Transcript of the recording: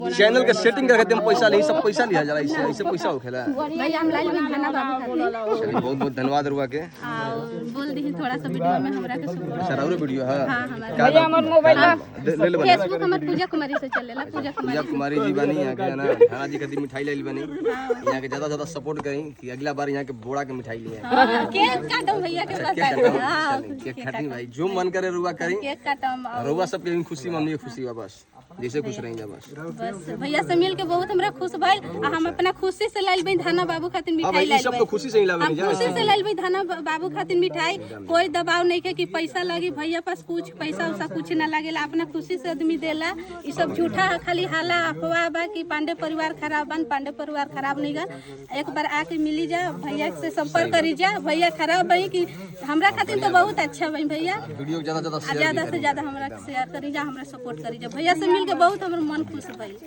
Channel के setting करके हम पैसा ले, सब पैसा लिया जरा, इससे ऐसे पैसा होखेला। भैया हम लाइव में खाना बाबू खाते चलिए बहुत बहुत धन्यवाद रुआ के। बोल दी थोड़ा सा वीडियो में हमरा के सपोर्ट। सर और वीडियो है भैया हमर मोबाइल ले ले बना। फेसबुक हमर पूजा कुमारी से चलेला। पूजा कुमारी जी बनी यहाँ के ना, थाना जी खातिर मिठाई ले ली बनी। यहाँ के ज्यादा सपोर्ट करी कि अगला बार यहाँ के बोड़ा के मिठाई लिए। केक काटम भैया के बस। केक काटी भाई, जो मन करे रुआ करी। केक काटम रुआ सबके खुशी मम्मी खुशी बा, बस जैसे खुश रही बस। बस भैया से मिल के बहुत हमरा खुश भइल। हम अपना खुशी से लाइल बई धाना बाबू खातिर मिठाई लाइल। सब तो खुशी से ही लावे हम खुशी से लाइल बई धाना बाबू खातिर मिठाई। कोई दबाव नहीं के कि पैसा लगी, भैया पास कुछ पैसा उसा कुछ ना लागेला। अपना खुशी से आदमी देला। ई सब झूठा खाली हाला अफवाह बा कि पांडे परिवार खराब बन, पांडे परिवार खराब नहीं गा। एक बार आके मिली जा, भैया से संपर्क करी जा। भैया खराब बई कि हमरा खातिर तो बहुत अच्छा बई भैया। वीडियो ज्यादा से ज्यादा हमरा शेयर करी जा, हमरा सपोर्ट करी जा। भैया से मिल के बहुत हमर मन खुश भइल।